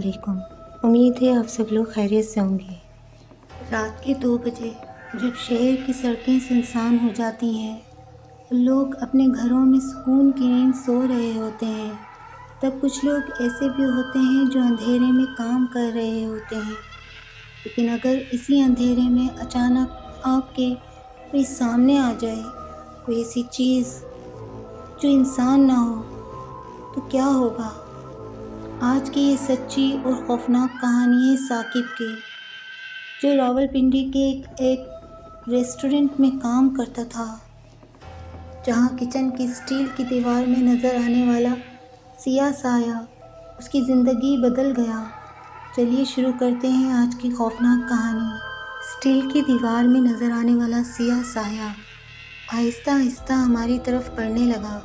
علیکم۔ امید ہے آپ سب لوگ خیریت سے ہوں گے۔ رات کے 2 بجے جب شہر کی سڑکیں سنسان ہو جاتی ہیں اور لوگ اپنے گھروں میں سکون کی نیند سو رہے ہوتے ہیں، تب کچھ لوگ ایسے بھی ہوتے ہیں جو اندھیرے میں کام کر رہے ہوتے ہیں۔ لیکن اگر اسی اندھیرے میں اچانک آپ کے کوئی سامنے آ جائے، کوئی ایسی چیز جو انسان نہ ہو، تو کیا ہوگا؟ آج کی یہ سچی اور خوفناک کہانی ہے ثاقب کی، جو راولپنڈی کے ایک ریسٹورنٹ میں کام کرتا تھا، جہاں کچن کی اسٹیل کی دیوار میں نظر آنے والا سیاہ سایہ اس کی زندگی بدل گیا۔ چلیے شروع کرتے ہیں آج کی خوفناک کہانی۔ اسٹیل کی دیوار میں نظر آنے والا سیاہ سایہ آہستہ آہستہ ہماری طرف بڑھنے لگا۔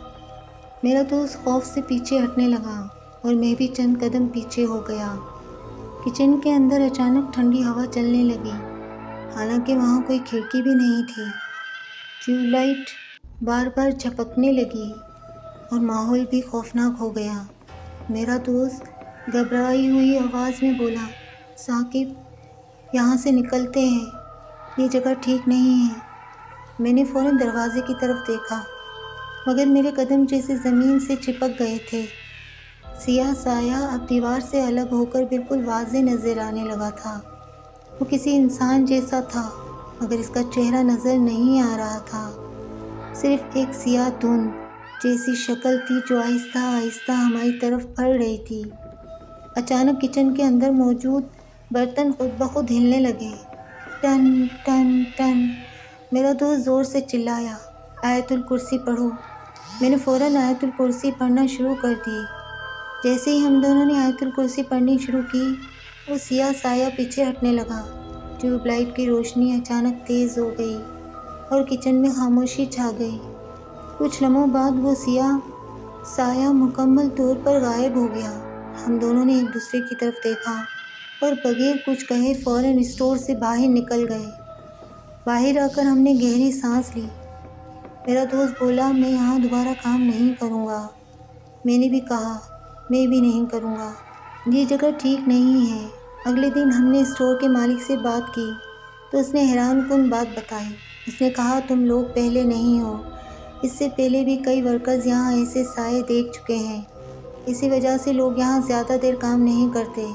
میرا دوست خوف سے پیچھے ہٹنے لگا اور میں بھی چند قدم پیچھے ہو گیا۔ کچن کے اندر اچانک ٹھنڈی ہوا چلنے لگی، حالانکہ وہاں کوئی کھڑکی بھی نہیں تھی۔ ٹیوب لائٹ بار بار جھپکنے لگی اور ماحول بھی خوفناک ہو گیا۔ میرا دوست گھبرائی ہوئی آواز میں بولا، ثاقب، یہاں سے نکلتے ہیں، یہ جگہ ٹھیک نہیں ہے۔ میں نے فوراً دروازے کی طرف دیکھا، مگر میرے قدم جیسے زمین سے چپک گئے تھے۔ سیاہ سایہ اب دیوار سے الگ ہو کر بالکل واضح نظر آنے لگا تھا۔ وہ کسی انسان جیسا تھا، مگر اس کا چہرہ نظر نہیں آ رہا تھا۔ صرف ایک سیاہ دھند جیسی شکل تھی جو آہستہ آہستہ ہماری طرف بڑھ رہی تھی۔ اچانک کچن کے اندر موجود برتن خود بخود ہلنے لگے۔ ٹن ٹن ٹن۔ میرا دوست زور سے چلایا، آیت الکرسی پڑھو۔ میں نے فوراً آیت الکرسی پڑھنا شروع کر دی۔ جیسے ہی ہم دونوں نے آیت الکرسی پڑھنی شروع کی، وہ سیاہ سایہ پیچھے ہٹنے لگا۔ ٹیوب لائٹ کی روشنی اچانک تیز ہو گئی اور کچن میں خاموشی چھا گئی۔ کچھ لمحوں بعد وہ سیاہ سایہ مکمل طور پر غائب ہو گیا۔ ہم دونوں نے ایک دوسرے کی طرف دیکھا اور بغیر کچھ کہے فوراً اسٹور سے باہر نکل گئے۔ باہر آ کر ہم نے گہری سانس لی۔ میرا دوست بولا، میں یہاں دوبارہ کام نہیں کروں گا۔ میں نے بھی کہا، میں بھی نہیں کروں گا، یہ جگہ ٹھیک نہیں ہے۔ اگلے دن ہم نے اسٹور کے مالک سے بات کی تو اس نے حیران کن بات بتائی۔ اس نے کہا، تم لوگ پہلے نہیں ہو، اس سے پہلے بھی کئی ورکرز یہاں ایسے سائے دیکھ چکے ہیں، اسی وجہ سے لوگ یہاں زیادہ دیر کام نہیں کرتے۔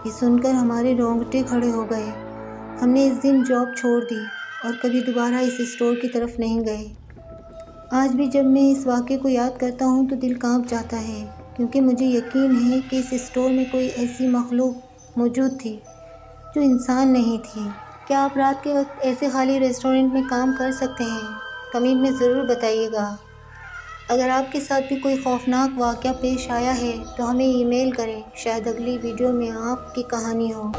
یہ سن کر ہمارے رونگٹے کھڑے ہو گئے۔ ہم نے اس دن جاب چھوڑ دی اور کبھی دوبارہ اس اسٹور کی طرف نہیں گئے۔ آج بھی جب میں اس واقعے کو یاد کرتا ہوں تو دل کانپ جاتا ہے، کیونکہ مجھے یقین ہے کہ اس اسٹور میں کوئی ایسی مخلوق موجود تھی جو انسان نہیں تھی۔ کیا آپ رات کے وقت ایسے خالی ریسٹورنٹ میں کام کر سکتے ہیں؟ کمنٹ میں ضرور بتائیے گا۔ اگر آپ کے ساتھ بھی کوئی خوفناک واقعہ پیش آیا ہے تو ہمیں ای میل کریں، شاید اگلی ویڈیو میں آپ کی کہانی ہو۔